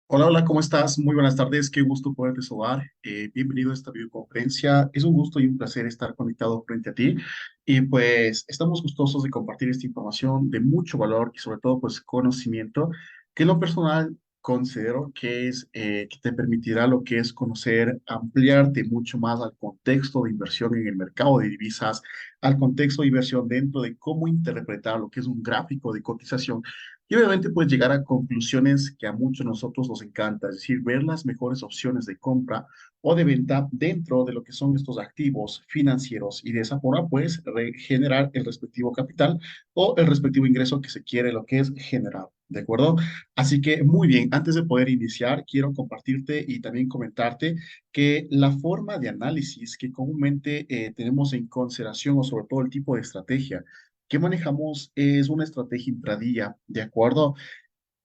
Hola, hola, ¿cómo estás? Muy buenas tardes, qué gusto poderte saludar. Bienvenido a esta videoconferencia. Es un gusto y un placer estar conectado frente a ti. Y pues estamos gustosos de compartir esta información de mucho valor y sobre todo pues conocimiento que en lo personal considero que es que te permitirá lo que es conocer, ampliarte mucho más al contexto de inversión en el mercado de divisas, al contexto de inversión dentro de cómo interpretar lo que es un gráfico de cotización y obviamente pues llegar a conclusiones que a muchos de nosotros nos encanta, es decir, ver las mejores opciones de compra o de venta dentro de lo que son estos activos financieros y de esa forma pues generar el respectivo capital o el respectivo ingreso que se quiere lo que es generar. ¿De acuerdo? Así que muy bien, antes de poder iniciar, quiero compartirte y también comentarte que la forma de análisis que comúnmente tenemos en consideración o sobre todo el tipo de estrategia que manejamos es una estrategia intradía, ¿de acuerdo?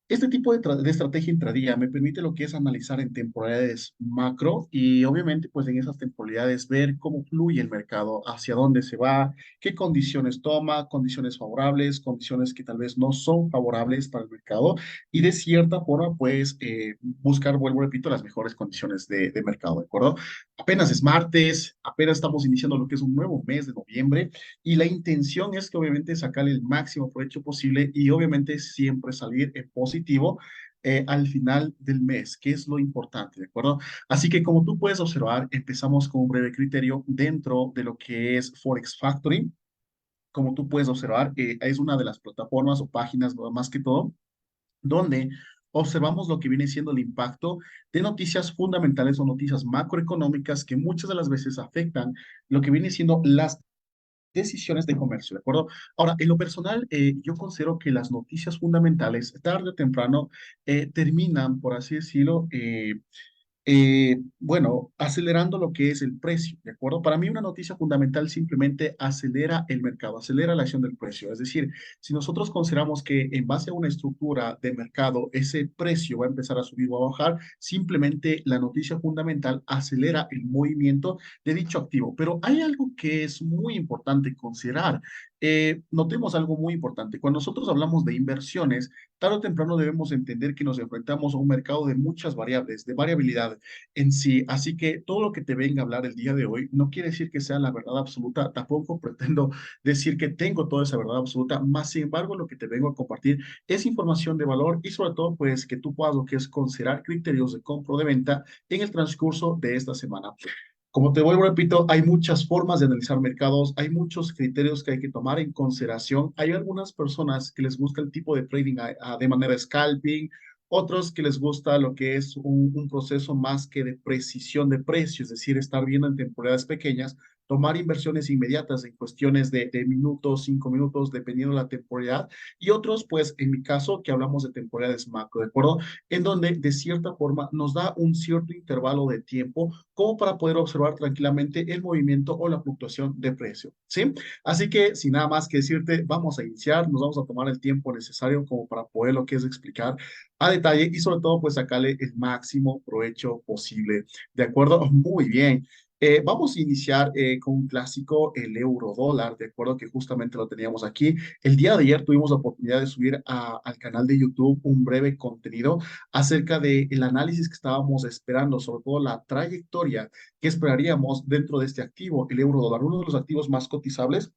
Este tipo de estrategia intradía me permite lo que es analizar en temporalidades macro y obviamente pues en esas temporalidades ver cómo fluye el mercado, hacia dónde se va, qué condiciones toma, condiciones favorables, condiciones que tal vez no son favorables para el mercado y de cierta forma pues buscar, vuelvo, repito, las mejores condiciones de mercado, ¿de acuerdo? Apenas es martes, apenas estamos iniciando lo que es un nuevo mes de noviembre y la intención es que obviamente sacarle el máximo provecho posible y obviamente siempre salir en positivo al final del mes, que es lo importante, ¿de acuerdo? Así que como tú puedes observar, empezamos con un breve criterio dentro de lo que es Forex Factory. Como tú puedes observar, es una de las plataformas o páginas, ¿no? Más que todo, donde observamos lo que viene siendo el impacto de noticias fundamentales o noticias macroeconómicas que muchas de las veces afectan lo que viene siendo las decisiones de comercio, ¿de acuerdo? Ahora, en lo personal, yo considero que las noticias fundamentales, tarde o temprano, terminan, por así decirlo, bueno, acelerando lo que es el precio, ¿de acuerdo? Para mí una noticia fundamental simplemente acelera el mercado, acelera la acción del precio. Es decir, si nosotros consideramos que en base a una estructura de mercado ese precio va a empezar a subir o a bajar, simplemente la noticia fundamental acelera el movimiento de dicho activo. Pero hay algo que es muy importante considerar. Notemos algo muy importante. Cuando nosotros hablamos de inversiones, tarde o temprano debemos entender que nos enfrentamos a un mercado de muchas variables, de variabilidad en sí. Así que todo lo que te venga a hablar el día de hoy no quiere decir que sea la verdad absoluta. Tampoco pretendo decir que tengo toda esa verdad absoluta. Más sin embargo, lo que te vengo a compartir es información de valor y sobre todo, pues, que tú puedas lo que es considerar criterios de compra o de venta en el transcurso de esta semana. Como te vuelvo, repito, hay muchas formas de analizar mercados, hay muchos criterios que hay que tomar en consideración. Hay algunas personas que les gusta el tipo de trading de manera scalping, otros que les gusta lo que es un proceso más que de precisión de precios, es decir, estar viendo en temporadas pequeñas, tomar inversiones inmediatas en cuestiones de minutos, 5 minutos, dependiendo de la temporalidad, y otros, pues en mi caso, que hablamos de temporalidades macro, ¿de acuerdo? En donde de cierta forma nos da un cierto intervalo de tiempo como para poder observar tranquilamente el movimiento o la fluctuación de precio, ¿sí? Así que sin nada más que decirte, vamos a iniciar, nos vamos a tomar el tiempo necesario como para poder lo que es explicar a detalle y sobre todo pues sacarle el máximo provecho posible, ¿de acuerdo? Muy bien. Vamos a iniciar con un clásico, el euro dólar, de acuerdo que justamente lo teníamos aquí. El día de ayer tuvimos la oportunidad de subir al canal de YouTube un breve contenido acerca del análisis que estábamos esperando, sobre todo la trayectoria que esperaríamos dentro de este activo, el euro dólar, uno de los activos más cotizables,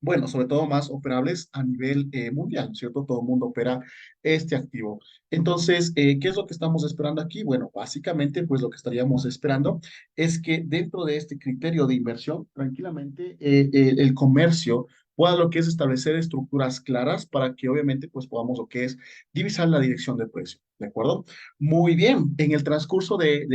bueno, sobre todo más operables a nivel mundial, ¿cierto? Todo el mundo opera este activo. Entonces, ¿qué es lo que estamos esperando aquí? Bueno, básicamente, pues lo que estaríamos esperando es que dentro de este criterio de inversión, tranquilamente, el comercio pueda lo que es establecer estructuras claras para que obviamente pues podamos lo que es divisar la dirección de precio, ¿de acuerdo? Muy bien, en el transcurso del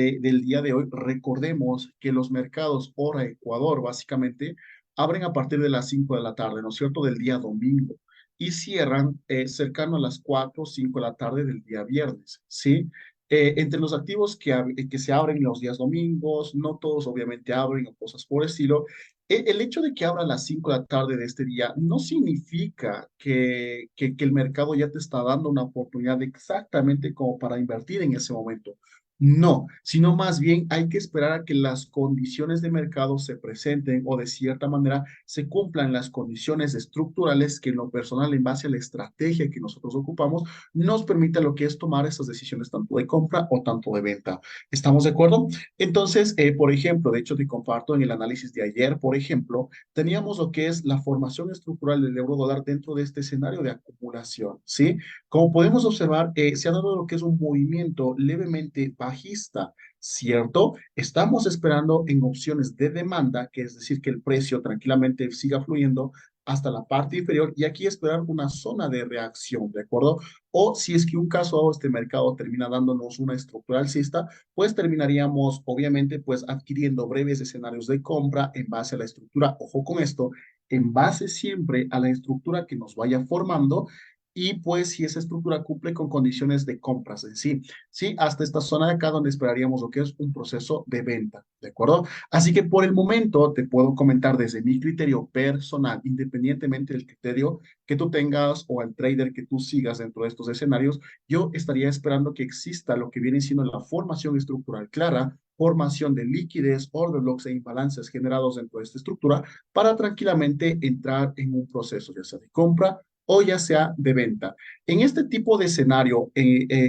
día de hoy, recordemos que los mercados hora Ecuador, básicamente, abren a partir de las 5 de la tarde, ¿no es cierto?, del día domingo y cierran cercano a las 4 o 5 de la tarde del día viernes, ¿sí? Entre los activos que se abren los días domingos, no todos obviamente abren o cosas por el estilo. El hecho de que abra a las 5 de la tarde de este día no significa que el mercado ya te está dando una oportunidad exactamente como para invertir en ese momento. No, sino más bien hay que esperar a que las condiciones de mercado se presenten o de cierta manera se cumplan las condiciones estructurales que en lo personal, en base a la estrategia que nosotros ocupamos, nos permite lo que es tomar esas decisiones tanto de compra o tanto de venta. ¿Estamos de acuerdo? Entonces, por ejemplo, de hecho te comparto en el análisis de ayer, por ejemplo, teníamos lo que es la formación estructural del euro dólar dentro de este escenario de acumulación, ¿sí? Como podemos observar, se ha dado lo que es un movimiento levemente bajista, ¿cierto? Estamos esperando en opciones de demanda, que es decir, que el precio tranquilamente siga fluyendo hasta la parte inferior y aquí esperar una zona de reacción, ¿de acuerdo? O si es que un caso dado este mercado termina dándonos una estructura alcista, pues terminaríamos obviamente pues adquiriendo breves escenarios de compra en base a la estructura, ojo con esto, en base siempre a la estructura que nos vaya formando y pues si esa estructura cumple con condiciones de compras en sí, ¿sí? Hasta esta zona de acá donde esperaríamos lo que es un proceso de venta, ¿de acuerdo? Así que por el momento te puedo comentar desde mi criterio personal, independientemente del criterio que tú tengas o al trader que tú sigas dentro de estos escenarios, yo estaría esperando que exista lo que viene siendo la formación estructural clara, formación de liquidez, order blocks e imbalances generados dentro de esta estructura para tranquilamente entrar en un proceso ya sea de compra o ya sea de venta. En este tipo de escenario,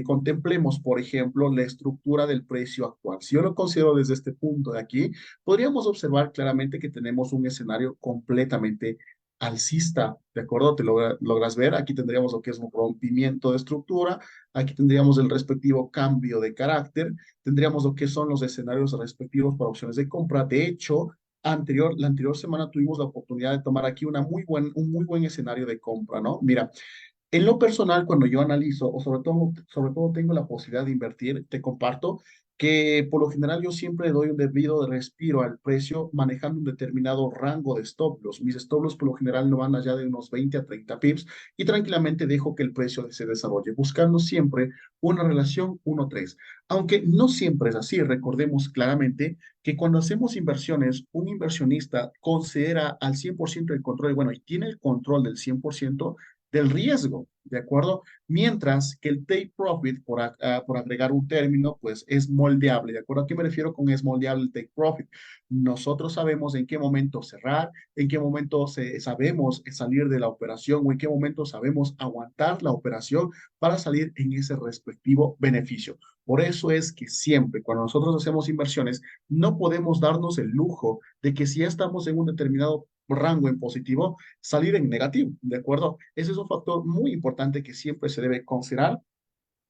contemplemos, por ejemplo, la estructura del precio actual. Si yo lo considero desde este punto de aquí, podríamos observar claramente que tenemos un escenario completamente alcista, ¿de acuerdo? Logras ver, aquí tendríamos lo que es un rompimiento de estructura, aquí tendríamos el respectivo cambio de carácter, tendríamos lo que son los escenarios respectivos para opciones de compra. De hecho, la anterior semana tuvimos la oportunidad de tomar aquí un muy buen escenario de compra, ¿no? Mira, en lo personal, cuando yo analizo, o sobre todo tengo la posibilidad de invertir, te comparto que por lo general yo siempre doy un debido respiro al precio manejando un determinado rango de stop loss. Mis stop loss por lo general no van allá de unos 20 a 30 pips y tranquilamente dejo que el precio se desarrolle, buscando siempre una relación 1-3. Aunque no siempre es así, recordemos claramente que cuando hacemos inversiones, un inversionista considera al 100% el control, bueno, y tiene el control del 100% del riesgo, ¿de acuerdo? Mientras que el take profit, por agregar un término, pues es moldeable, ¿de acuerdo? ¿A qué me refiero con es moldeable el take profit? Nosotros sabemos en qué momento cerrar, en qué momento sabemos salir de la operación o en qué momento sabemos aguantar la operación para salir en ese respectivo beneficio. Por eso es que siempre cuando nosotros hacemos inversiones, no podemos darnos el lujo de que si ya estamos en un determinado rango en positivo, salir en negativo, ¿de acuerdo? Ese es un factor muy importante que siempre se debe considerar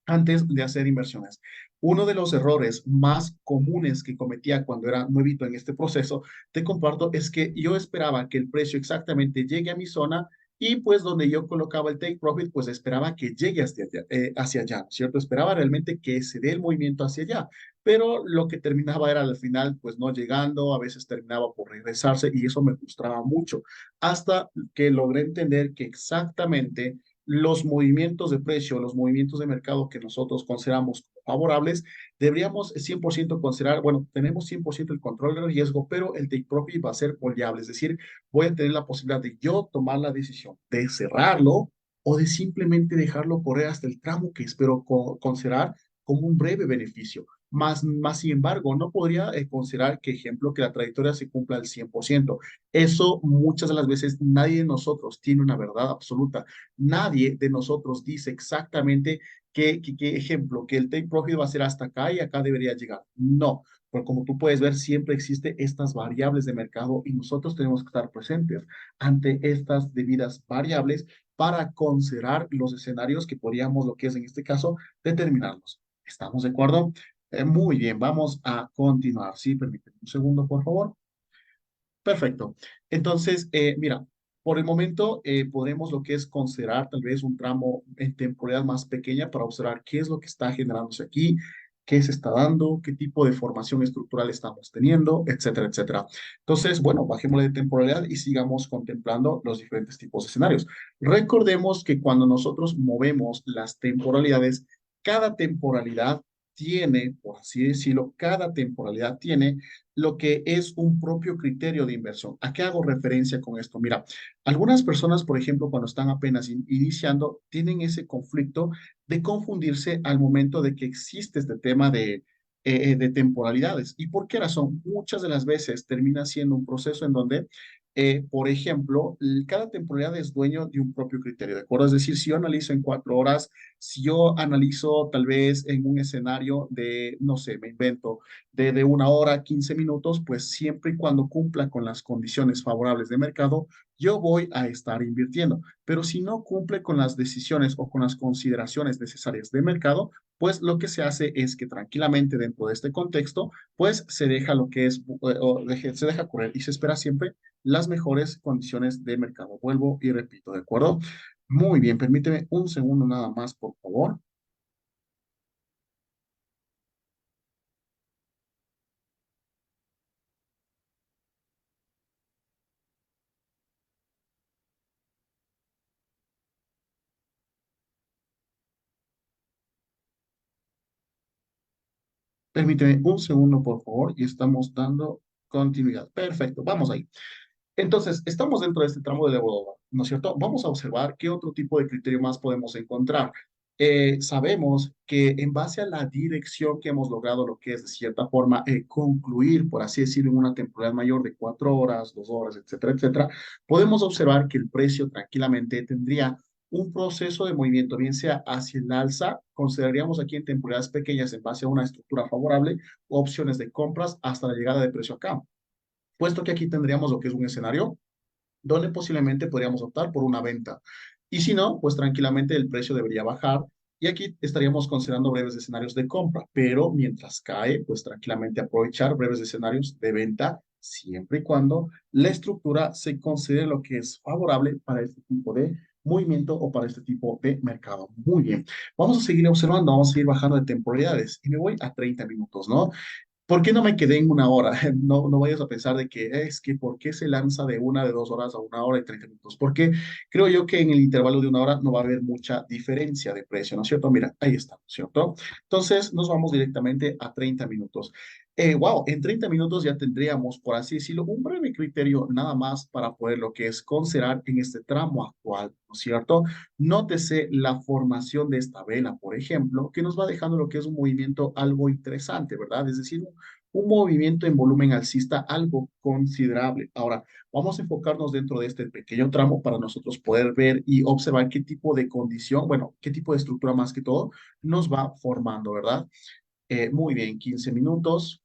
antes de hacer inversiones. Uno de los errores más comunes que cometía cuando era nuevito en este proceso, te comparto, es que yo esperaba que el precio exactamente llegue a mi zona y pues donde yo colocaba el take profit, pues esperaba que llegue hacia allá, ¿cierto? Esperaba realmente que se dé el movimiento hacia allá, pero lo que terminaba era al final pues no llegando, a veces terminaba por regresarse y eso me frustraba mucho, hasta que logré entender que exactamente los movimientos de precio, los movimientos de mercado que nosotros consideramos favorables, deberíamos 100% considerar, bueno, tenemos 100% el control del riesgo, pero el take profit va a ser moldeable, es decir, voy a tener la posibilidad de yo tomar la decisión de cerrarlo o de simplemente dejarlo correr hasta el tramo que espero considerar como un breve beneficio. Más sin embargo, no podría considerar que, ejemplo, que la trayectoria se cumpla al 100%. Eso muchas de las veces nadie de nosotros tiene una verdad absoluta. Nadie de nosotros dice exactamente qué ejemplo, que el take profit va a ser hasta acá y acá debería llegar. No, porque como tú puedes ver, siempre existen estas variables de mercado y nosotros tenemos que estar presentes ante estas debidas variables para considerar los escenarios que podríamos, lo que es en este caso, determinarlos. ¿Estamos de acuerdo? Muy bien, vamos a continuar. Sí, permíteme un segundo, por favor. Perfecto. Entonces, mira, por el momento podremos lo que es considerar tal vez un tramo en temporalidad más pequeña para observar qué es lo que está generándose aquí, qué se está dando, qué tipo de formación estructural estamos teniendo, etcétera, etcétera. Entonces, bueno, bajémosle de temporalidad y sigamos contemplando los diferentes tipos de escenarios. Recordemos que cuando nosotros movemos las temporalidades, cada temporalidad tiene, por así decirlo, cada temporalidad tiene lo que es un propio criterio de inversión. ¿A qué hago referencia con esto? Mira, algunas personas, por ejemplo, cuando están apenas iniciando, tienen ese conflicto de confundirse al momento de que existe este tema de temporalidades. ¿Y por qué razón? Muchas de las veces termina siendo un proceso en donde, por ejemplo, cada temporalidad es dueño de un propio criterio, ¿de acuerdo? Es decir, si yo analizo en 4 horas, si yo analizo tal vez en un escenario de, no sé, me invento, de 1 hora, 15 minutos, pues siempre y cuando cumpla con las condiciones favorables de mercado, yo voy a estar invirtiendo. Pero si no cumple con las decisiones o con las consideraciones necesarias de mercado, pues lo que se hace es que tranquilamente dentro de este contexto, pues se deja lo que es, se deja correr y se espera siempre las mejores condiciones de mercado. Vuelvo y repito, ¿de acuerdo? Muy bien, permíteme un segundo nada más, por favor. Permíteme un segundo, por favor, y estamos dando continuidad. Perfecto, vamos ahí. Entonces, estamos dentro de este tramo de evaluación, ¿no es cierto? Vamos a observar qué otro tipo de criterio más podemos encontrar. Sabemos que en base a la dirección que hemos logrado, lo que es de cierta forma concluir, por así decirlo, en una temporada mayor de 4 horas, 2 horas, etcétera, etcétera, podemos observar que el precio tranquilamente tendría un proceso de movimiento, bien sea hacia el alza, consideraríamos aquí en temporadas pequeñas en base a una estructura favorable, opciones de compras hasta la llegada de precio acá, puesto que aquí tendríamos lo que es un escenario donde posiblemente podríamos optar por una venta. Y si no, pues tranquilamente el precio debería bajar y aquí estaríamos considerando breves escenarios de compra, pero mientras cae, pues tranquilamente aprovechar breves escenarios de venta siempre y cuando la estructura se considere lo que es favorable para este tipo de movimiento o para este tipo de mercado. Muy bien, vamos a seguir observando, vamos a seguir bajando de temporalidades y me voy a 30 minutos, ¿no? ¿Por qué no me quedé en 1 hora? No, no vayas a pensar de que es que ¿por qué se lanza de 2 horas a 1 hora y 30 minutos? Porque creo yo que en el intervalo de 1 hora no va a haber mucha diferencia de precio, ¿no es cierto? Mira, ahí está, ¿no es cierto? Entonces nos vamos directamente a 30 minutos. Wow, en 30 minutos ya tendríamos, por así decirlo, un breve criterio nada más para poder lo que es considerar en este tramo actual, ¿no es cierto? Nótese la formación de esta vela, por ejemplo, que nos va dejando lo que es un movimiento algo interesante, ¿verdad? Es decir, un movimiento en volumen alcista algo considerable. Ahora, vamos a enfocarnos dentro de este pequeño tramo para nosotros poder ver y observar qué tipo de condición, bueno, qué tipo de estructura más que todo nos va formando, ¿verdad? Muy bien, 15 minutos.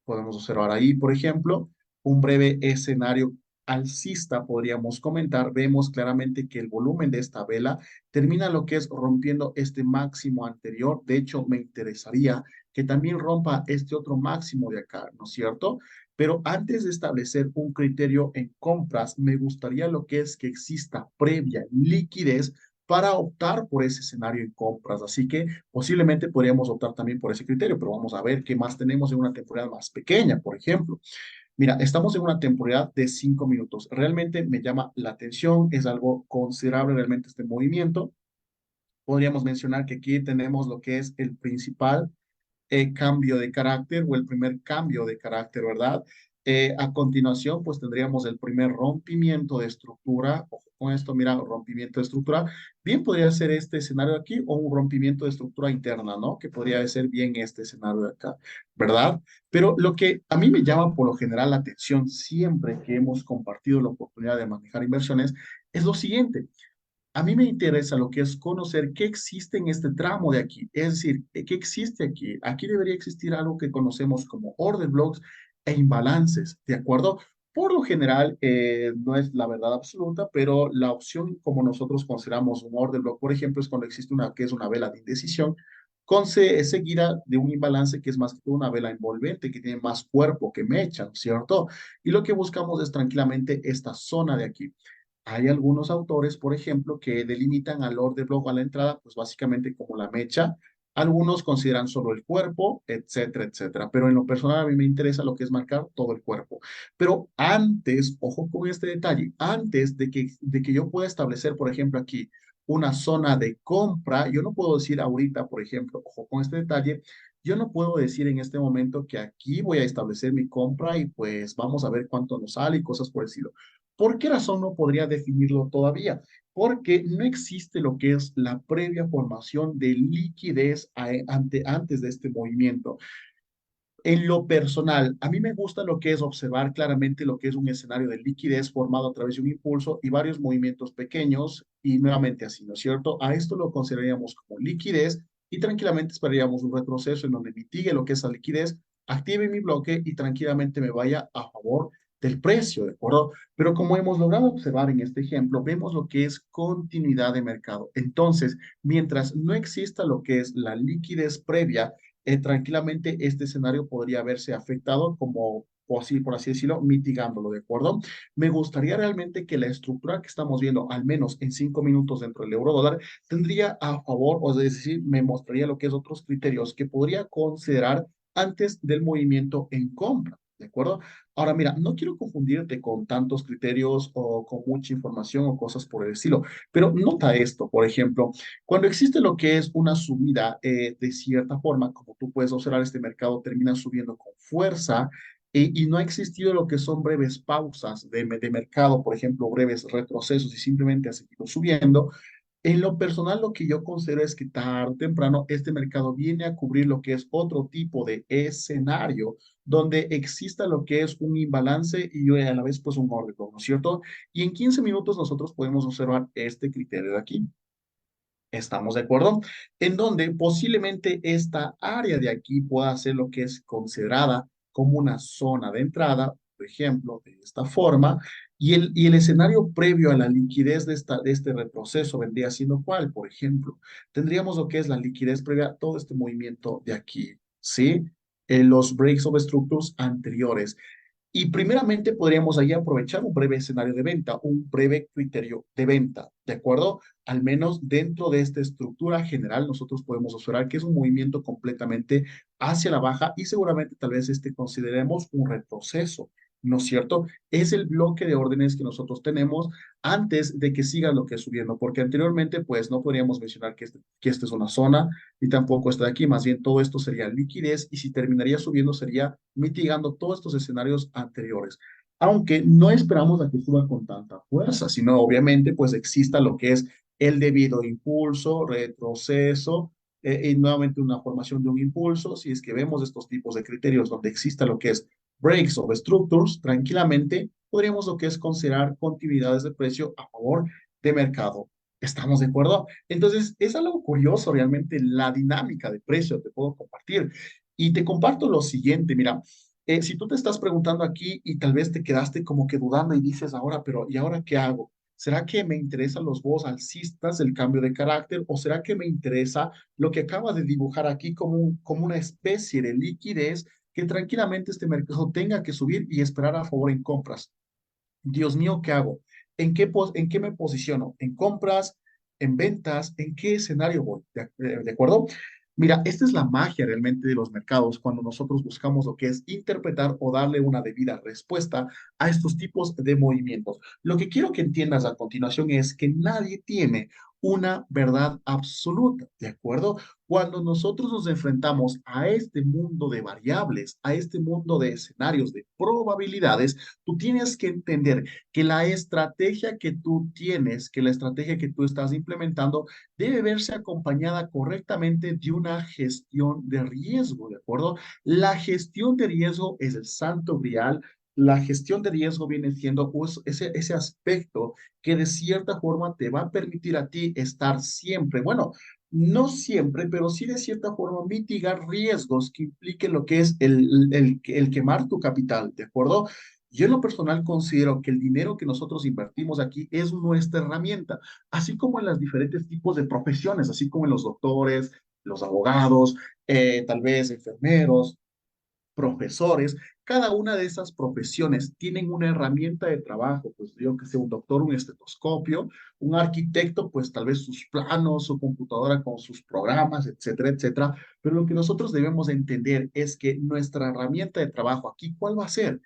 Podemos observar ahí, por ejemplo, un breve escenario alcista, podríamos comentar. Vemos claramente que el volumen de esta vela termina lo que es rompiendo este máximo anterior. De hecho, me interesaría que también rompa este otro máximo de acá, ¿no es cierto? Pero antes de establecer un criterio en compras, me gustaría lo que es que exista previa liquidez para optar por ese escenario en compras. Así que posiblemente podríamos optar también por ese criterio, pero vamos a ver qué más tenemos en una temporada más pequeña, por ejemplo. Mira, estamos en una temporada de 5 minutos. Realmente me llama la atención, es algo considerable realmente este movimiento. Podríamos mencionar que aquí tenemos lo que es el principal cambio de carácter o el primer cambio de carácter, ¿verdad? A continuación, pues tendríamos el primer rompimiento de estructura. Ojo con esto, mira, rompimiento de estructura. Bien podría ser este escenario de aquí o un rompimiento de estructura interna, ¿no? Que podría ser bien este escenario de acá, ¿verdad? Pero lo que a mí me llama por lo general la atención siempre que hemos compartido la oportunidad de manejar inversiones es lo siguiente. A mí me interesa lo que es conocer qué existe en este tramo de aquí, es decir, qué existe aquí. Aquí debería existir algo que conocemos como order blocks e imbalances, ¿de acuerdo? Por lo general, no es la verdad absoluta, pero la opción como nosotros consideramos un order block, por ejemplo, es cuando existe una que es una vela de indecisión, seguida de un imbalance que es más que todo una vela envolvente, que tiene más cuerpo que mecha, ¿no es cierto? Y lo que buscamos es tranquilamente esta zona de aquí. Hay algunos autores, por ejemplo, que delimitan al order block a la entrada, pues básicamente como la mecha. Algunos consideran solo el cuerpo, etcétera, etcétera. Pero en lo personal a mí me interesa lo que es marcar todo el cuerpo. Pero antes, ojo con este detalle, antes de que yo pueda establecer, por ejemplo, aquí una zona de compra, yo no puedo decir ahorita, por ejemplo, ojo con este detalle, yo no puedo decir en este momento que aquí voy a establecer mi compra y pues vamos a ver cuánto nos sale y cosas por el estilo. ¿Por qué razón no podría definirlo todavía? Porque no existe lo que es la previa formación de liquidez antes de este movimiento. En lo personal, a mí me gusta lo que es observar claramente lo que es un escenario de liquidez formado a través de un impulso y varios movimientos pequeños y nuevamente así, ¿no es cierto? A esto lo consideraríamos como liquidez y tranquilamente esperaríamos un retroceso en donde mitigue lo que es la liquidez, active mi bloque y tranquilamente me vaya a favor del precio, ¿de acuerdo? Pero como hemos logrado observar en este ejemplo, vemos lo que es continuidad de mercado. Entonces, mientras no exista lo que es la liquidez previa, tranquilamente este escenario podría verse afectado como, o así, por así decirlo, mitigándolo, ¿de acuerdo? Me gustaría realmente que la estructura que estamos viendo, al menos en 5 minutos dentro del euro dólar, tendría a favor, o es decir, me mostraría lo que es otros criterios que podría considerar antes del movimiento en compra. ¿De acuerdo? Ahora, mira, no quiero confundirte con tantos criterios o con mucha información o cosas por el estilo, pero nota esto, por ejemplo, cuando existe lo que es una subida de cierta forma, como tú puedes observar, este mercado termina subiendo con fuerza y no ha existido lo que son breves pausas de mercado, por ejemplo, breves retrocesos y simplemente ha seguido subiendo. En lo personal, lo que yo considero es que tarde o temprano este mercado viene a cubrir lo que es otro tipo de escenario donde exista lo que es un imbalance y a la vez pues un orden, ¿no es cierto? Y en 15 minutos nosotros podemos observar este criterio de aquí. ¿Estamos de acuerdo? En donde posiblemente esta área de aquí pueda ser lo que es considerada como una zona de entrada, por ejemplo, de esta forma, y el escenario previo a la liquidez de este retroceso vendría siendo cuál, por ejemplo, tendríamos lo que es la liquidez previa a todo este movimiento de aquí, ¿sí? Los breaks of structures anteriores. Y primeramente podríamos ahí aprovechar un breve escenario de venta, un breve criterio de venta, ¿de acuerdo? Al menos dentro de esta estructura general, nosotros podemos observar que es un movimiento completamente hacia la baja y seguramente tal vez consideremos un retroceso, ¿no es cierto? Es el bloque de órdenes que nosotros tenemos antes de que siga lo que es subiendo, porque anteriormente pues no podríamos mencionar que esta es una zona y tampoco está de aquí, más bien todo esto sería liquidez y si terminaría subiendo sería mitigando todos estos escenarios anteriores. Aunque no esperamos a que suba con tanta fuerza, sino obviamente pues exista lo que es el debido impulso, retroceso y nuevamente una formación de un impulso. Si es que vemos estos tipos de criterios donde exista lo que es breaks of structures, tranquilamente podríamos lo que es considerar continuidades de precio a favor de mercado. ¿Estamos de acuerdo? Entonces, es algo curioso realmente la dinámica de precio, te puedo compartir. Y te comparto lo siguiente, mira, si tú te estás preguntando aquí y tal vez te quedaste como que dudando y dices ahora, pero ¿y ahora qué hago? ¿Será que me interesan los bonos alcistas del cambio de carácter o será que me interesa lo que acaba de dibujar aquí como una especie de liquidez que tranquilamente este mercado tenga que subir y esperar a favor en compras? Dios mío, ¿qué hago? ¿En qué me posiciono? ¿En compras? ¿En ventas? ¿En qué escenario voy? ¿De acuerdo? Mira, esta es la magia realmente de los mercados cuando nosotros buscamos lo que es interpretar o darle una debida respuesta a estos tipos de movimientos. Lo que quiero que entiendas a continuación es que nadie tiene una verdad absoluta, ¿de acuerdo? Cuando nosotros nos enfrentamos a este mundo de variables, a este mundo de escenarios, de probabilidades, tú tienes que entender que la estrategia que tú tienes, que la estrategia que tú estás implementando, debe verse acompañada correctamente de una gestión de riesgo, ¿de acuerdo? La gestión de riesgo es el santo grial. La gestión de riesgo viene siendo pues, ese aspecto que de cierta forma te va a permitir a ti estar siempre, bueno, no siempre, pero sí de cierta forma mitigar riesgos que impliquen lo que es el quemar tu capital, ¿de acuerdo? Yo en lo personal considero que el dinero que nosotros invertimos aquí es nuestra herramienta, así como en los diferentes tipos de profesiones, así como en los doctores, los abogados, tal vez enfermeros, profesores, cada una de esas profesiones tienen una herramienta de trabajo, pues yo que sé, un doctor, un estetoscopio, un arquitecto, pues tal vez sus planos, su computadora con sus programas, etcétera, etcétera. Pero lo que nosotros debemos entender es que nuestra herramienta de trabajo aquí, ¿cuál va a ser?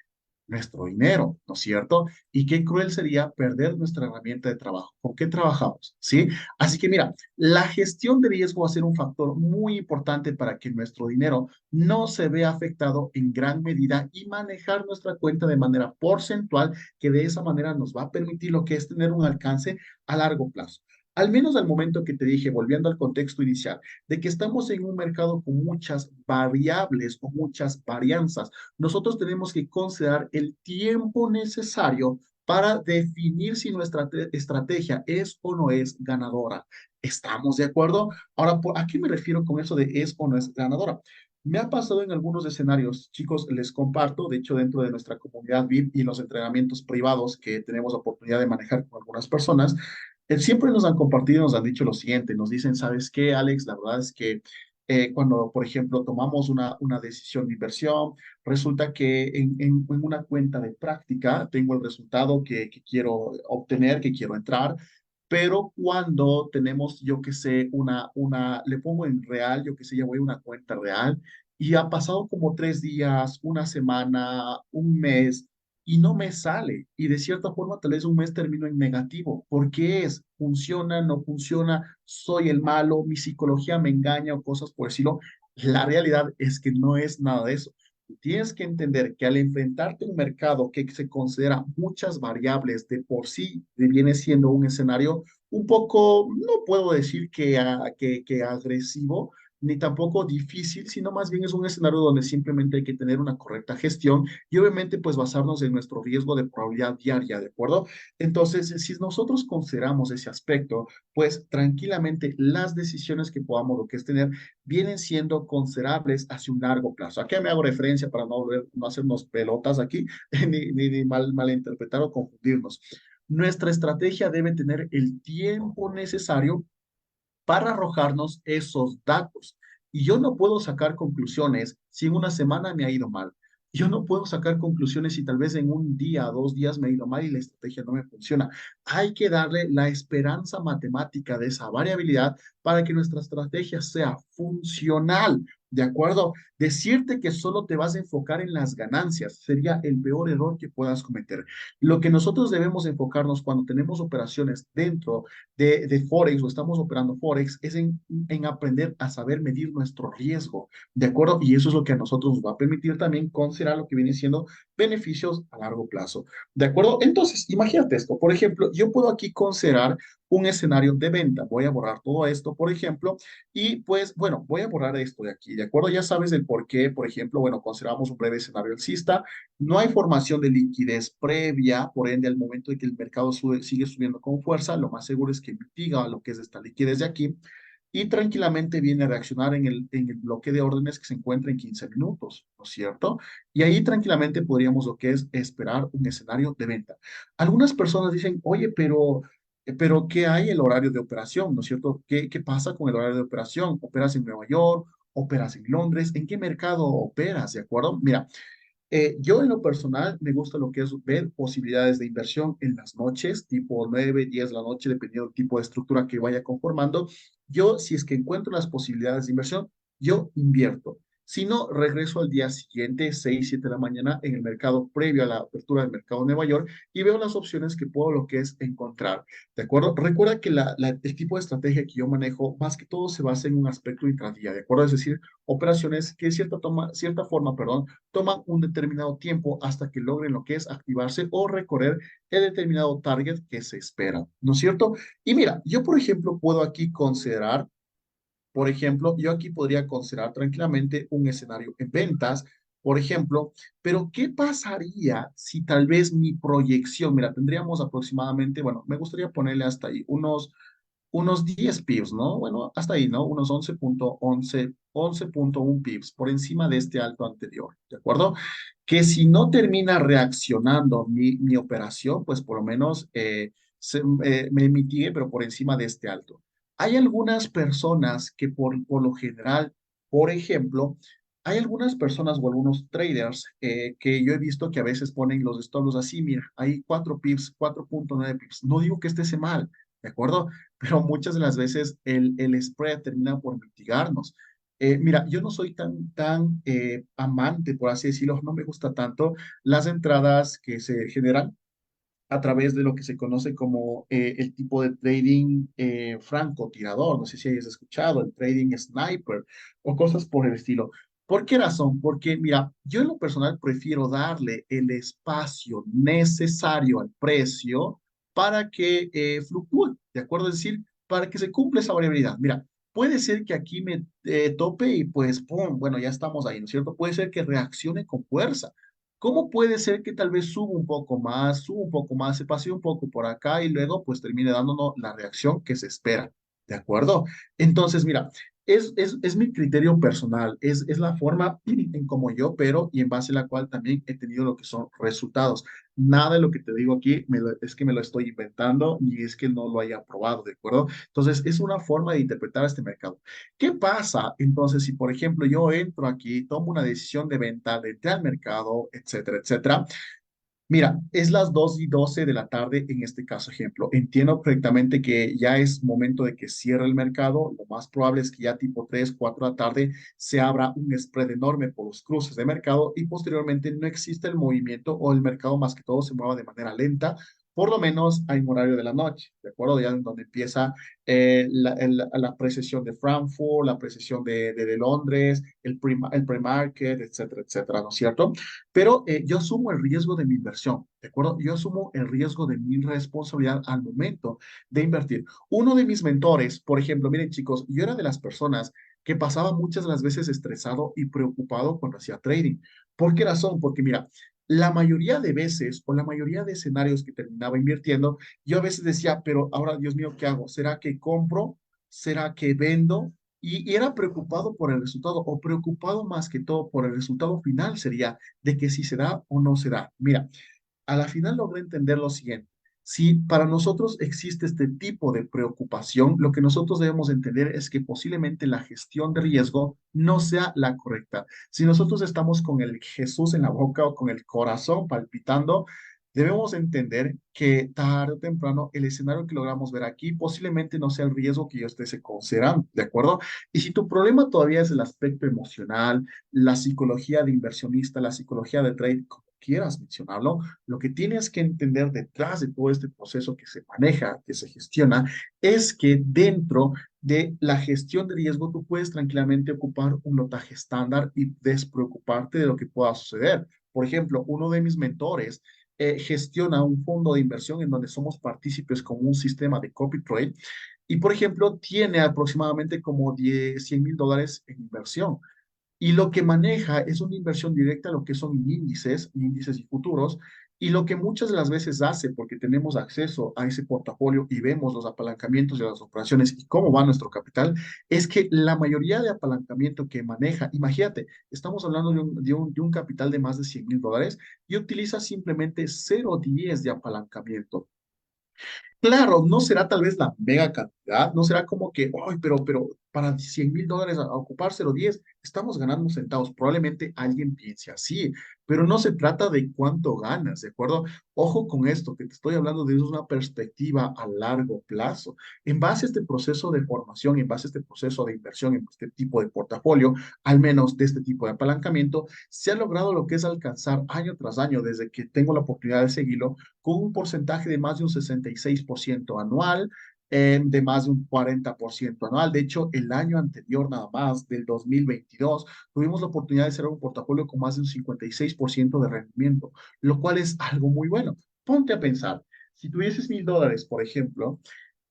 Nuestro dinero, ¿no es cierto? Y qué cruel sería perder nuestra herramienta de trabajo. ¿Con qué trabajamos? ¿Sí? Así que mira, la gestión de riesgo va a ser un factor muy importante para que nuestro dinero no se vea afectado en gran medida y manejar nuestra cuenta de manera porcentual, que de esa manera nos va a permitir lo que es tener un alcance a largo plazo. Al menos al momento que te dije, volviendo al contexto inicial, de que estamos en un mercado con muchas variables o muchas varianzas, nosotros tenemos que considerar el tiempo necesario para definir si nuestra estrategia es o no es ganadora. ¿Estamos de acuerdo? Ahora, ¿a qué me refiero con eso de es o no es ganadora? Me ha pasado en algunos escenarios, chicos, les comparto, de hecho, dentro de nuestra comunidad VIP y los entrenamientos privados que tenemos la oportunidad de manejar con algunas personas, siempre nos han compartido, nos han dicho lo siguiente, nos dicen, ¿sabes qué, Alex? La verdad es que cuando, por ejemplo, tomamos una decisión de inversión, resulta que en una cuenta de práctica tengo el resultado que quiero obtener, que quiero entrar, pero cuando tenemos, yo que sé, le pongo en real, yo que sé, ya voy a una cuenta real y ha pasado como 3 días, una semana, un mes y no me sale. Y de cierta forma, tal vez un mes termino en negativo. ¿Por qué es? ¿Funciona? ¿No funciona? ¿Soy el malo? ¿Mi psicología me engaña o cosas por decirlo? La realidad es que no es nada de eso. Tienes que entender que al enfrentarte a un mercado que se considera muchas variables de por sí, viene siendo un escenario un poco, no puedo decir que agresivo, ni tampoco difícil, sino más bien es un escenario donde simplemente hay que tener una correcta gestión y obviamente pues basarnos en nuestro riesgo de probabilidad diaria, ¿de acuerdo? Entonces, si nosotros consideramos ese aspecto, pues tranquilamente las decisiones que podamos lo que es tener vienen siendo considerables hacia un largo plazo. ¿A qué me hago referencia para no hacernos pelotas aquí, ni malinterpretar o confundirnos? Nuestra estrategia debe tener el tiempo necesario para arrojarnos esos datos. Y yo no puedo sacar conclusiones si en una semana me ha ido mal. Yo no puedo sacar conclusiones si tal vez en un día, 2 días me ha ido mal y la estrategia no me funciona. Hay que darle la esperanza matemática de esa variabilidad para que nuestra estrategia sea funcional. ¿De acuerdo? Decirte que solo te vas a enfocar en las ganancias sería el peor error que puedas cometer. Lo que nosotros debemos enfocarnos cuando tenemos operaciones dentro de Forex o estamos operando Forex es en aprender a saber medir nuestro riesgo, ¿de acuerdo? Y eso es lo que a nosotros nos va a permitir también considerar lo que viene siendo beneficios a largo plazo, ¿de acuerdo? Entonces, imagínate esto, por ejemplo, yo puedo aquí considerar un escenario de venta. Voy a borrar todo esto, por ejemplo, y pues, bueno, voy a borrar esto de aquí, ¿de acuerdo? Ya sabes el por qué, por ejemplo, bueno, consideramos un breve escenario alcista, no hay formación de liquidez previa, por ende, al momento de que el mercado sigue subiendo con fuerza, lo más seguro es que mitiga lo que es esta liquidez de aquí y tranquilamente viene a reaccionar en el bloque de órdenes que se encuentra en 15 minutos, ¿no es cierto? Y ahí tranquilamente podríamos lo que es esperar un escenario de venta. Algunas personas dicen, oye, pero ¿qué hay el horario de operación? ¿No es cierto? ¿Qué pasa con el horario de operación? ¿Operas en Nueva York? ¿Operas en Londres? ¿En qué mercado operas? ¿De acuerdo? Mira, yo en lo personal me gusta lo que es ver posibilidades de inversión en las noches, tipo 9, 10 de la noche, dependiendo del tipo de estructura que vaya conformando. Yo, si es que encuentro las posibilidades de inversión, yo invierto. Si no, regreso al día siguiente, 6, 7 de la mañana, en el mercado previo a la apertura del mercado de Nueva York y veo las opciones que puedo lo que es encontrar. ¿De acuerdo? Recuerda que el tipo de estrategia que yo manejo, más que todo, se basa en un aspecto intradía, ¿de acuerdo? Es decir, operaciones que de cierta forma, perdón, toman un determinado tiempo hasta que logren lo que es activarse o recorrer el determinado target que se espera, ¿no es cierto? Y mira, yo por ejemplo puedo aquí considerar, por ejemplo, yo aquí podría considerar tranquilamente un escenario en ventas, por ejemplo, pero ¿qué pasaría si tal vez mi proyección, mira, tendríamos aproximadamente, bueno, me gustaría ponerle hasta ahí unos 10 pips, ¿no? Bueno, hasta ahí, ¿no? Unos 11.1 pips por encima de este alto anterior, ¿de acuerdo? Que si no termina reaccionando mi operación, pues por lo menos me mitigue, pero por encima de este alto. Hay algunas personas que por lo general, por ejemplo, hay algunas personas o algunos traders que yo he visto que a veces ponen los estos así, mira, hay 4 pips, 4.9 pips. No digo que esté mal, ¿de acuerdo? Pero muchas de las veces el spread termina por mitigarnos. Mira, yo no soy tan amante, por así decirlo, no me gusta tanto las entradas que se generan a través de lo que se conoce como el tipo de trading francotirador. No sé si hayas escuchado, el trading sniper o cosas por el estilo. ¿Por qué razón? Porque, mira, yo en lo personal prefiero darle el espacio necesario al precio para que fluctúe, ¿de acuerdo? Es decir, para que se cumpla esa variabilidad. Mira, puede ser que aquí me tope y pues, ¡pum! Bueno, ya estamos ahí, ¿no es cierto? Puede ser que reaccione con fuerza. ¿Cómo puede ser que tal vez suba un poco más, se pase un poco por acá y luego pues termine dándonos la reacción que se espera? ¿De acuerdo? Entonces, mira, es mi criterio personal, es la forma en como yo opero y en base a la cual también he tenido lo que son resultados. Nada de lo que te digo aquí es que me lo estoy inventando ni es que no lo haya probado, ¿de acuerdo? Entonces, es una forma de interpretar este mercado. ¿Qué pasa entonces si, por ejemplo, yo entro aquí, tomo una decisión de venta, de entrar al mercado, etcétera, etcétera? Mira, es las 2:12 de la tarde en este caso ejemplo. Entiendo perfectamente que ya es momento de que cierre el mercado. Lo más probable es que ya tipo 3, 4 de la tarde se abra un spread enorme por los cruces de mercado y posteriormente no existe el movimiento o el mercado más que todo se mueva de manera lenta, por lo menos hay un horario de la noche, ¿de acuerdo? Ya en donde empieza la precesión de Frankfurt, la precesión de Londres, el pre-market, etcétera, etcétera, ¿no es cierto? Pero yo asumo el riesgo de mi inversión, ¿de acuerdo? Yo asumo el riesgo de mi responsabilidad al momento de invertir. Uno de mis mentores, por ejemplo, miren chicos, yo era de las personas que pasaba muchas de las veces estresado y preocupado cuando hacía trading. ¿Por qué razón? Porque mira, la mayoría de veces o la mayoría de escenarios que terminaba invirtiendo, yo a veces decía, pero ahora, Dios mío, ¿qué hago? ¿Será que compro? ¿Será que vendo? Y era preocupado por el resultado o preocupado más que todo por el resultado final sería de que si se da o no se da. Mira, a la final logré entender lo siguiente. Si para nosotros existe este tipo de preocupación, lo que nosotros debemos entender es que posiblemente la gestión de riesgo no sea la correcta. Si nosotros estamos con el Jesús en la boca o con el corazón palpitando, debemos entender que tarde o temprano el escenario que logramos ver aquí posiblemente no sea el riesgo que yo esté considerando, ¿de acuerdo? Y si tu problema todavía es el aspecto emocional, la psicología de inversionista, la psicología de trade, como quieras mencionarlo, lo que tienes que entender detrás de todo este proceso que se maneja, que se gestiona, es que dentro de la gestión de riesgo tú puedes tranquilamente ocupar un lotaje estándar y despreocuparte de lo que pueda suceder. Por ejemplo, uno de mis mentores gestiona un fondo de inversión en donde somos partícipes con un sistema de copy trade y, por ejemplo, tiene aproximadamente como 100,000 dólares en inversión. Y lo que maneja es una inversión directa a lo que son índices y futuros, y lo que muchas de las veces hace, porque tenemos acceso a ese portafolio y vemos los apalancamientos de las operaciones y cómo va nuestro capital, es que la mayoría de apalancamiento que maneja, imagínate, estamos hablando de un capital de más de 100,000 dólares y utiliza simplemente 0,10 de apalancamiento. Claro, no será tal vez la mega cantidad, no será como que, ay, pero para 100,000 dólares a ocupar 0,10, estamos ganando centavos. Probablemente alguien piense así, pero no se trata de cuánto ganas, ¿de acuerdo? Ojo con esto, que te estoy hablando de una perspectiva a largo plazo. En base a este proceso de formación, en base a este proceso de inversión en este tipo de portafolio, al menos de este tipo de apalancamiento, se ha logrado lo que es alcanzar año tras año, desde que tengo la oportunidad de seguirlo con un porcentaje de más de un 66% anual, de más de un 40% anual. De hecho, el año anterior nada más, del 2022, tuvimos la oportunidad de hacer un portafolio con más de un 56% de rendimiento, lo cual es algo muy bueno. Ponte a pensar, si tuvieses 1,000 dólares, por ejemplo,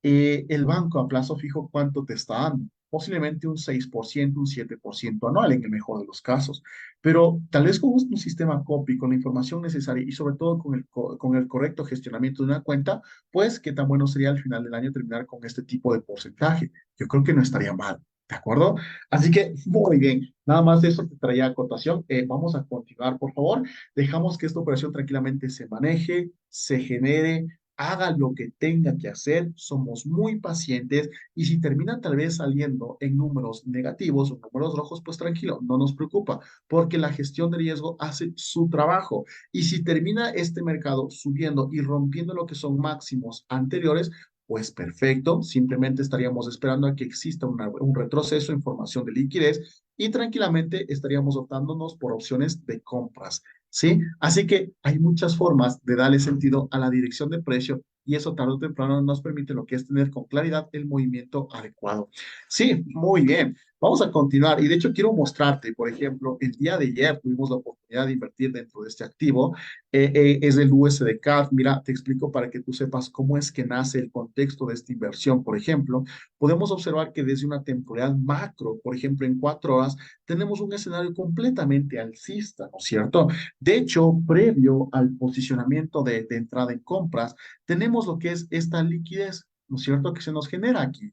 el banco a plazo fijo, ¿cuánto te está dando? Posiblemente un 6%, un 7% anual en el mejor de los casos. Pero tal vez con un sistema copy, con la información necesaria y sobre todo con el correcto gestionamiento de una cuenta, pues qué tan bueno sería al final del año terminar con este tipo de porcentaje. Yo creo que no estaría mal. ¿De acuerdo? Así que muy bien, nada más de eso te traía acotación. Vamos a continuar, por favor. Dejamos que esta operación tranquilamente se maneje, se genere, haga lo que tenga que hacer, somos muy pacientes y si termina tal vez saliendo en números negativos o números rojos, pues tranquilo, no nos preocupa, porque la gestión de riesgo hace su trabajo. Y si termina este mercado subiendo y rompiendo lo que son máximos anteriores, pues perfecto, simplemente estaríamos esperando a que exista un retroceso en formación de liquidez y tranquilamente estaríamos optándonos por opciones de compras. ¿Sí? Así que hay muchas formas de darle sentido a la dirección de precio y eso tarde o temprano nos permite lo que es tener con claridad el movimiento adecuado. Sí, muy bien. Vamos a continuar y de hecho quiero mostrarte, por ejemplo, el día de ayer tuvimos la oportunidad de invertir dentro de este activo, es el USD CAD. Mira, te explico para que tú sepas cómo es que nace el contexto de esta inversión. Por ejemplo, podemos observar que desde una temporalidad macro, por ejemplo, en 4 horas, tenemos un escenario completamente alcista, ¿no es cierto? De hecho, previo al posicionamiento de entrada en compras, tenemos lo que es esta liquidez, ¿no es cierto?, que se nos genera aquí.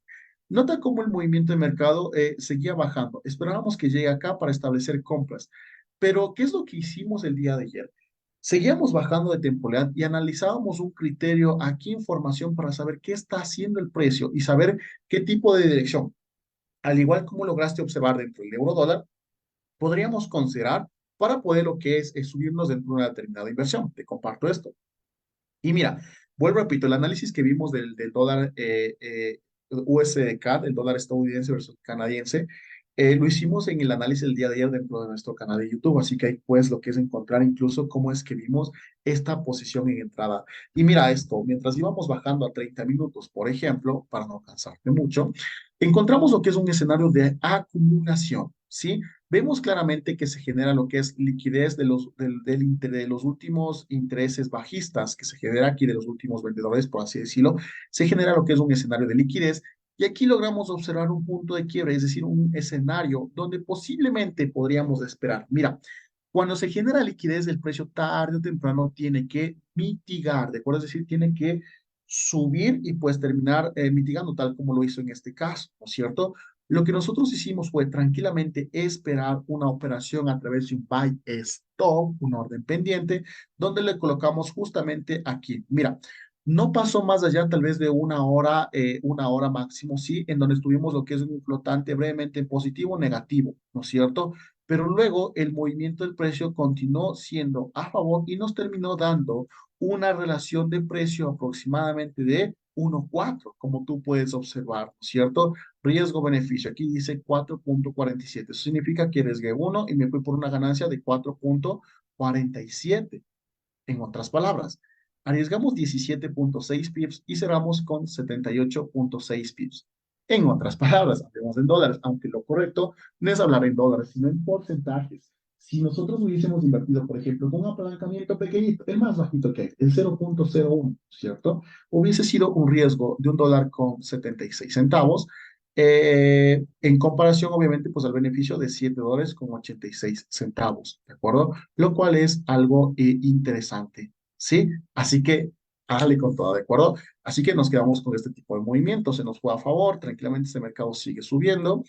Nota cómo el movimiento de mercado seguía bajando. Esperábamos que llegue acá para establecer compras. Pero, ¿qué es lo que hicimos el día de ayer? Seguíamos bajando de temporalidad y analizábamos un criterio aquí, información para saber qué está haciendo el precio y saber qué tipo de dirección. Al igual como lograste observar dentro del euro dólar, podríamos considerar para poder lo que es subirnos dentro de una determinada inversión. Te comparto esto. Y mira, vuelvo, repito, el análisis que vimos del dólar USD CAD, el dólar estadounidense versus canadiense, lo hicimos en el análisis del día de ayer dentro de nuestro canal de YouTube, así que ahí pues lo que es encontrar incluso cómo es que vimos esta posición en entrada. Y mira esto, mientras íbamos bajando a 30 minutos, por ejemplo, para no cansarte mucho, encontramos lo que es un escenario de acumulación, ¿sí? Vemos claramente que se genera lo que es liquidez de los últimos intereses bajistas que se genera aquí de los últimos vendedores, por así decirlo. Se genera lo que es un escenario de liquidez y aquí logramos observar un punto de quiebre, es decir, un escenario donde posiblemente podríamos esperar. Mira, cuando se genera liquidez, el precio tarde o temprano tiene que mitigar, ¿de acuerdo? Es decir, tiene que subir y pues terminar mitigando tal como lo hizo en este caso, ¿no es cierto? Lo que nosotros hicimos fue tranquilamente esperar una operación a través de un buy stop, un orden pendiente, donde le colocamos justamente aquí. Mira, no pasó más allá tal vez de una hora máximo, sí, en donde estuvimos lo que es un flotante brevemente en positivo o negativo, ¿no es cierto? Pero luego el movimiento del precio continuó siendo a favor y nos terminó dando una relación de precio aproximadamente de 1,4, como tú puedes observar, ¿no es cierto? Riesgo-beneficio, aquí dice 4,47. Eso significa que arriesgué 1 y me fui por una ganancia de 4,47. En otras palabras, arriesgamos 17,6 pips y cerramos con 78,6 pips. En otras palabras, hablemos en dólares, aunque lo correcto no es hablar en dólares, sino en porcentajes. Si nosotros hubiésemos invertido, por ejemplo, con un apalancamiento pequeñito, el más bajito que hay, el 0,01, ¿cierto? Hubiese sido un riesgo de $1 con 76 centavos, en comparación, obviamente, pues al beneficio de $7 con 86 centavos, ¿de acuerdo? Lo cual es algo interesante, ¿sí? Así que hágale con todo, ¿de acuerdo? Así que nos quedamos con este tipo de movimientos, se nos fue a favor, tranquilamente este mercado sigue subiendo.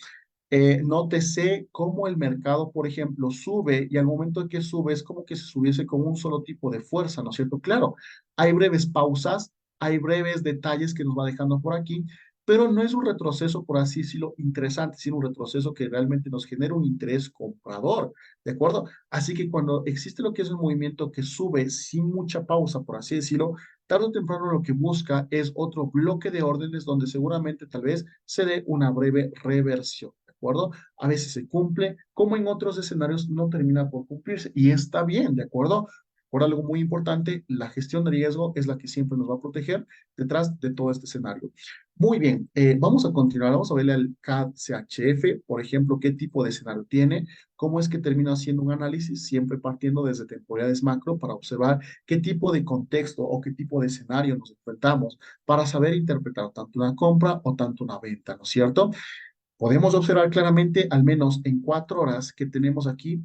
Nótese cómo el mercado, por ejemplo, sube y al momento de que sube es como que se subiese con un solo tipo de fuerza, ¿no es cierto? Claro, hay breves pausas, hay breves detalles que nos va dejando por aquí, pero no es un retroceso, por así decirlo, interesante, sino un retroceso que realmente nos genera un interés comprador, ¿de acuerdo? Así que cuando existe lo que es un movimiento que sube sin mucha pausa, por así decirlo, tarde o temprano lo que busca es otro bloque de órdenes donde seguramente tal vez se dé una breve reversión. ¿De acuerdo? A veces se cumple, como en otros escenarios no termina por cumplirse y está bien, ¿de acuerdo? Por algo muy importante, la gestión de riesgo es la que siempre nos va a proteger detrás de todo este escenario. Muy bien, vamos a continuar, vamos a verle al CAD CHF, por ejemplo, qué tipo de escenario tiene, cómo es que termina haciendo un análisis, siempre partiendo desde temporalidades macro para observar qué tipo de contexto o qué tipo de escenario nos enfrentamos para saber interpretar tanto una compra o tanto una venta, ¿no es cierto? Podemos observar claramente, al menos en 4 horas, que tenemos aquí.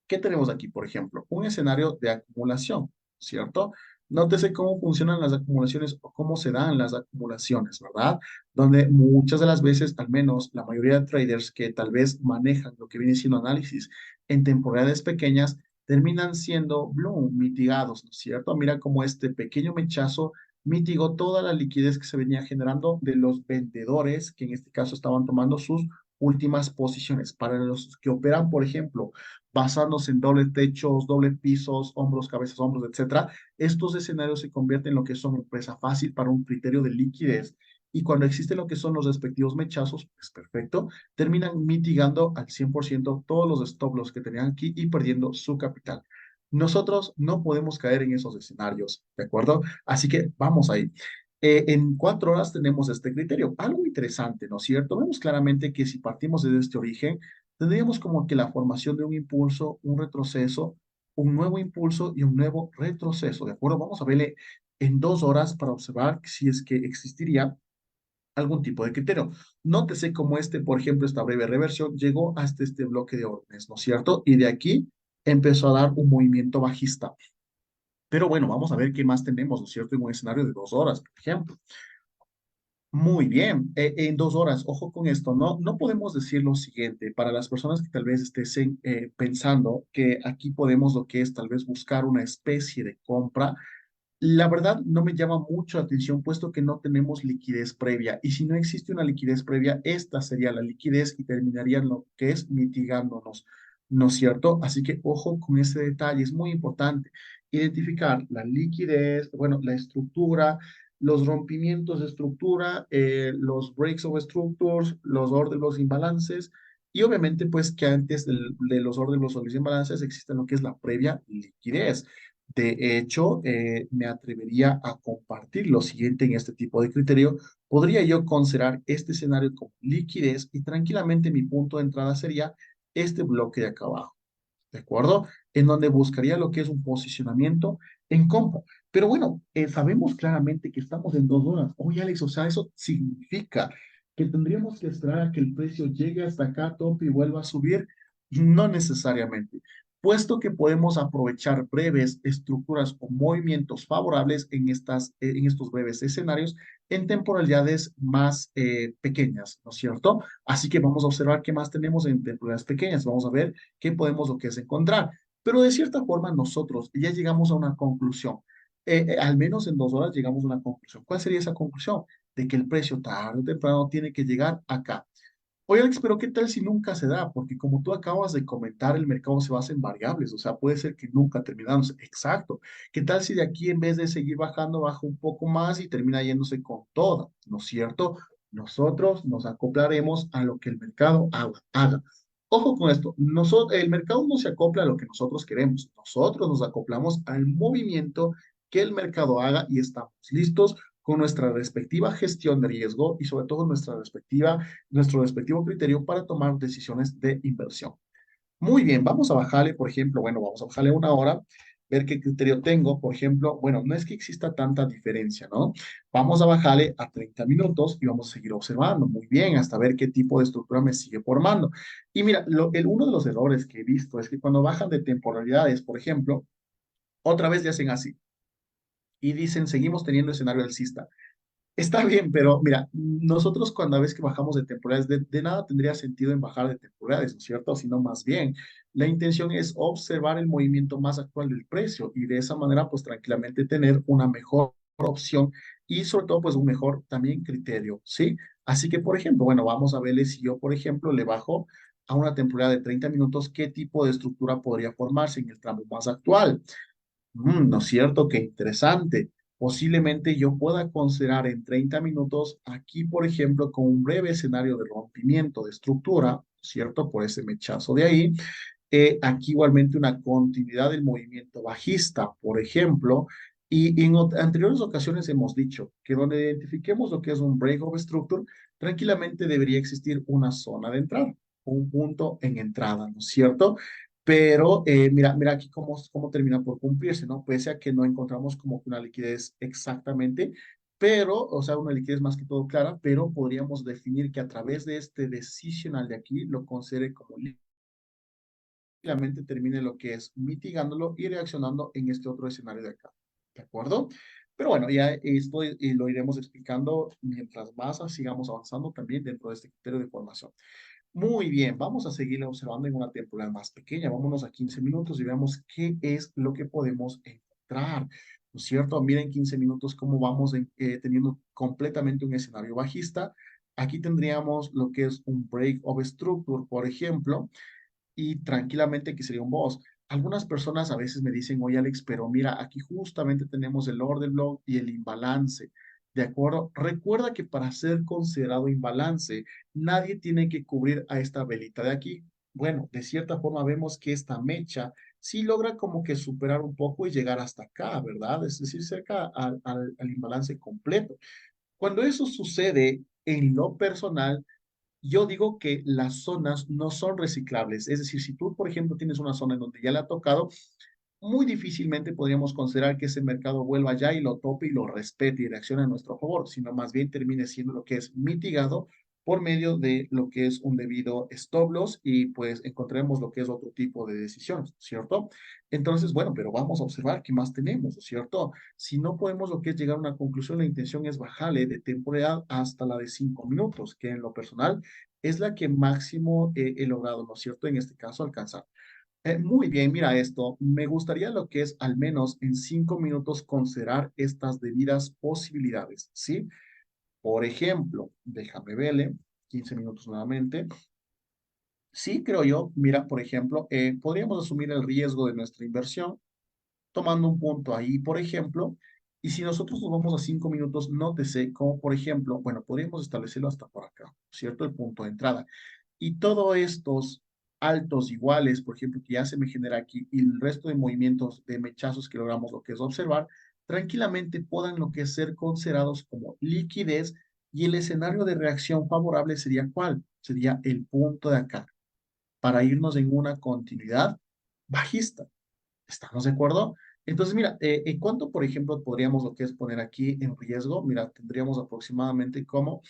¿Qué tenemos aquí, por ejemplo? Un escenario de acumulación, ¿cierto? Nótese cómo funcionan las acumulaciones o cómo se dan las acumulaciones, ¿verdad? Donde muchas de las veces, al menos la mayoría de traders que tal vez manejan lo que viene siendo análisis en temporalidades pequeñas, terminan siendo bloom, mitigados, ¿no es cierto? Mira cómo este pequeño mechazo mitigó toda la liquidez que se venía generando de los vendedores, que en este caso estaban tomando sus últimas posiciones. Para los que operan, por ejemplo, basándose en doble techos, doble pisos, hombros, cabezas, hombros, etcétera, estos escenarios se convierten en lo que son empresa fácil para un criterio de liquidez. Y cuando existen lo que son los respectivos mechazos, pues perfecto, terminan mitigando al 100% todos los stop loss que tenían aquí y perdiendo su capital. Nosotros no podemos caer en esos escenarios, ¿de acuerdo? Así que vamos ahí. En 4 horas tenemos este criterio. Algo interesante, ¿no es cierto? Vemos claramente que si partimos desde este origen, tendríamos como que la formación de un impulso, un retroceso, un nuevo impulso y un nuevo retroceso, ¿de acuerdo? Vamos a verle en 2 horas para observar si es que existiría algún tipo de criterio. Nótese cómo este, por ejemplo, esta breve reversión llegó hasta este bloque de órdenes, ¿no es cierto? Y de aquí empezó a dar un movimiento bajista. Pero bueno, vamos a ver qué más tenemos, ¿no es cierto? En un escenario de 2 horas, por ejemplo. Muy bien, en 2 horas, ojo con esto, no podemos decir lo siguiente, para las personas que tal vez estén pensando que aquí podemos lo que es tal vez buscar una especie de compra, la verdad no me llama mucho la atención puesto que no tenemos liquidez previa y si no existe una liquidez previa, esta sería la liquidez y terminaría en lo que es mitigándonos, ¿no es cierto? Así que ojo con ese detalle, es muy importante identificar la liquidez, bueno, la estructura, los rompimientos de estructura, los breaks of structures, los order los imbalances y obviamente pues que antes de los order los imbalances existe lo que es la previa liquidez. De hecho, me atrevería a compartir lo siguiente en este tipo de criterio. Podría yo considerar este escenario como liquidez y tranquilamente mi punto de entrada sería este bloque de acá abajo, ¿de acuerdo? En donde buscaría lo que es un posicionamiento en compra. Pero bueno, sabemos claramente que estamos en 2 horas. Oye, Alex, o sea, eso significa que tendríamos que esperar a que el precio llegue hasta acá, tope y vuelva a subir. No necesariamente, puesto que podemos aprovechar breves estructuras o movimientos favorables en estos breves escenarios en temporalidades más pequeñas, ¿no es cierto? Así que vamos a observar qué más tenemos en temporalidades pequeñas. Vamos a ver qué podemos lo que es encontrar. Pero de cierta forma nosotros ya llegamos a una conclusión. Al menos en 2 horas llegamos a una conclusión. ¿Cuál sería esa conclusión? De que el precio tarde o temprano tiene que llegar acá. Oye, Alex, pero ¿qué tal si nunca se da? Porque como tú acabas de comentar, el mercado se basa en variables, o sea, puede ser que nunca terminamos. Exacto. ¿Qué tal si de aquí en vez de seguir bajando, baja un poco más y termina yéndose con todo? ¿No es cierto? Nosotros nos acoplaremos a lo que el mercado haga. Ojo con esto, el mercado no se acopla a lo que nosotros queremos, nosotros nos acoplamos al movimiento que el mercado haga y estamos listos con nuestra respectiva gestión de riesgo y sobre todo nuestro respectivo criterio para tomar decisiones de inversión. Muy bien, vamos a bajarle, por ejemplo, bueno, vamos a bajarle 1 hora, ver qué criterio tengo. Por ejemplo, bueno, no es que exista tanta diferencia, ¿no? Vamos a bajarle a 30 minutos y vamos a seguir observando muy bien hasta ver qué tipo de estructura me sigue formando. Y mira, uno de los errores que he visto es que cuando bajan de temporalidades, por ejemplo, otra vez le hacen así y dicen, seguimos teniendo escenario alcista. Está bien, pero mira, nosotros cuando a veces que bajamos de temporales, de nada tendría sentido en bajar de temporales, ¿no es cierto? Sino más bien, la intención es observar el movimiento más actual del precio y de esa manera, pues tranquilamente tener una mejor opción y sobre todo, pues un mejor también criterio, ¿sí? Así que, por ejemplo, bueno, vamos a verle si yo, por ejemplo, le bajo a una temporada de 30 minutos, ¿qué tipo de estructura podría formarse en el tramo más actual? ¿No es cierto? Qué interesante. Posiblemente yo pueda considerar en 30 minutos aquí, por ejemplo, con un breve escenario de rompimiento de estructura, ¿no es cierto? Por ese mechazo de ahí. Aquí igualmente una continuidad del movimiento bajista, por ejemplo. Y en anteriores ocasiones hemos dicho que donde identifiquemos lo que es un break of structure, tranquilamente debería existir una zona de entrada, un punto en entrada, ¿no es cierto? Pero mira aquí cómo termina por cumplirse, ¿no? Pese a que no encontramos como que una liquidez exactamente, pero, o sea, una liquidez más que todo clara, pero podríamos definir que a través de este decisional de aquí lo considere como mente termine lo que es mitigándolo y reaccionando en este otro escenario de acá. ¿De acuerdo? Pero bueno, ya esto lo iremos explicando mientras más sigamos avanzando también dentro de este criterio de formación. Muy bien, vamos a seguir observando en una temporada más pequeña. Vámonos a 15 minutos y veamos qué es lo que podemos encontrar. ¿No es cierto? Miren 15 minutos cómo vamos teniendo completamente un escenario bajista. Aquí tendríamos lo que es un break of structure, por ejemplo, y tranquilamente que sería un boss. Algunas personas a veces me dicen, oye Alex, pero mira, aquí justamente tenemos el order block y el imbalance. ¿De acuerdo? Recuerda que para ser considerado imbalance, nadie tiene que cubrir a esta velita de aquí. bueno, de cierta forma vemos que esta mecha sí logra como que superar un poco y llegar hasta acá, ¿verdad? Es decir, cerca al imbalance completo. Cuando eso sucede en lo personal, yo digo que las zonas no son reciclables. Es decir, si tú, por ejemplo, tienes una zona en donde ya le ha tocado, muy difícilmente podríamos considerar que ese mercado vuelva allá y lo tope y lo respete y reaccione a nuestro favor, sino más bien termine siendo lo que es mitigado por medio de lo que es un debido stop loss y pues encontremos lo que es otro tipo de decisiones, ¿cierto? Entonces, bueno, pero vamos a observar qué más tenemos, ¿cierto? Si no podemos lo que es llegar a una conclusión, la intención es bajarle de temporada hasta la de 5 minutos, que en lo personal es la que máximo he logrado, ¿no es cierto? En este caso, alcanzar. Muy bien, mira esto. Me gustaría lo que es al menos en 5 minutos considerar estas debidas posibilidades, ¿sí? Por ejemplo, déjame verle, 15 minutos nuevamente. Sí, creo yo, mira, por ejemplo, podríamos asumir el riesgo de nuestra inversión tomando un punto ahí, por ejemplo, y si nosotros nos vamos a 5 minutos, nótese como, por ejemplo, bueno, podríamos establecerlo hasta por acá, ¿cierto? El punto de entrada. Y todos estos altos iguales, por ejemplo, que ya se me genera aquí, y el resto de movimientos de mechazos que logramos lo que es observar, tranquilamente puedan lo que es ser considerados como liquidez y el escenario de reacción favorable sería ¿cuál? Sería el punto de acá, para irnos en una continuidad bajista. ¿Estamos de acuerdo? Entonces, mira, ¿en cuánto, por ejemplo, podríamos lo que es poner aquí en riesgo? Mira, tendríamos aproximadamente como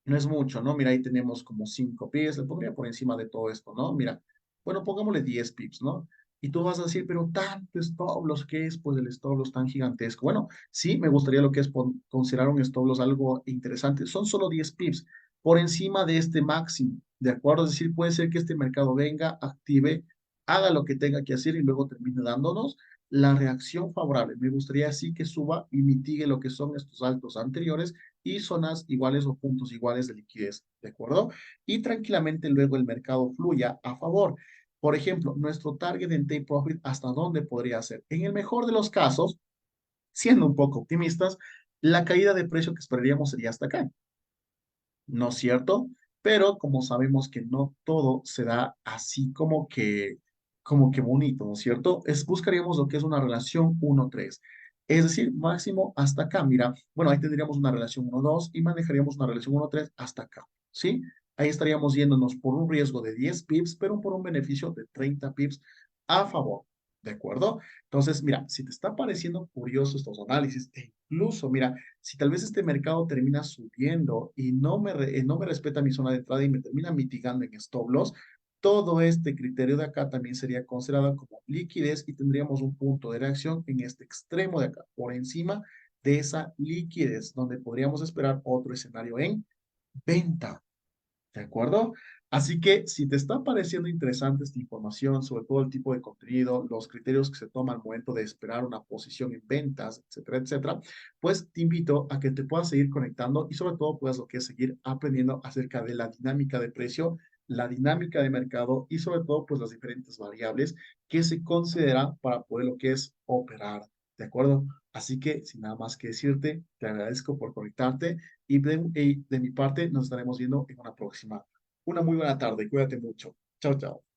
no es mucho, ¿no? Mira, ahí tenemos como 5 pips, le pondría por encima de todo esto, ¿no? Mira, bueno, pongámosle 10 pips, ¿no? Y tú vas a decir, pero tanto stop loss, ¿qué es? Pues el stop loss tan gigantesco. Bueno, sí, me gustaría lo que es considerar un stop loss algo interesante. Son solo 10 pips por encima de este máximo, ¿de acuerdo? Es decir, puede ser que este mercado venga, active, haga lo que tenga que hacer y luego termine dándonos la reacción favorable. Me gustaría así que suba y mitigue lo que son estos altos anteriores y zonas iguales o puntos iguales de liquidez, ¿de acuerdo? Y tranquilamente luego el mercado fluya a favor. Por ejemplo, nuestro target en take profit, ¿hasta dónde podría ser? En el mejor de los casos, siendo un poco optimistas, la caída de precio que esperaríamos sería hasta acá, ¿no es cierto? Pero como sabemos que no todo se da así como que bonito, ¿no es cierto? Buscaríamos lo que es una relación 1-3. Es decir, máximo hasta acá. Mira, bueno, ahí tendríamos una relación 1-2 y manejaríamos una relación 1-3 hasta acá, ¿sí? Ahí estaríamos yéndonos por un riesgo de 10 pips, pero por un beneficio de 30 pips a favor, ¿de acuerdo? Entonces, mira, si te está pareciendo curioso estos análisis, e incluso, mira, si tal vez este mercado termina subiendo y no me respeta mi zona de entrada y me termina mitigando en stop loss, todo este criterio de acá también sería considerado como liquidez y tendríamos un punto de reacción en este extremo de acá, por encima de esa liquidez, donde podríamos esperar otro escenario en venta. ¿De acuerdo? Así que si te está pareciendo interesante esta información sobre todo el tipo de contenido, los criterios que se toman al momento de esperar una posición en ventas, etcétera, etcétera, pues te invito a que te puedas seguir conectando y sobre todo puedas lo que es seguir aprendiendo acerca de la dinámica de precio, la dinámica de mercado y sobre todo pues las diferentes variables que se consideran para poder lo que es operar. ¿De acuerdo? Así que sin nada más que decirte, te agradezco por conectarte y de mi parte nos estaremos viendo en una próxima. Una muy buena tarde, cuídate mucho. Chao, chao.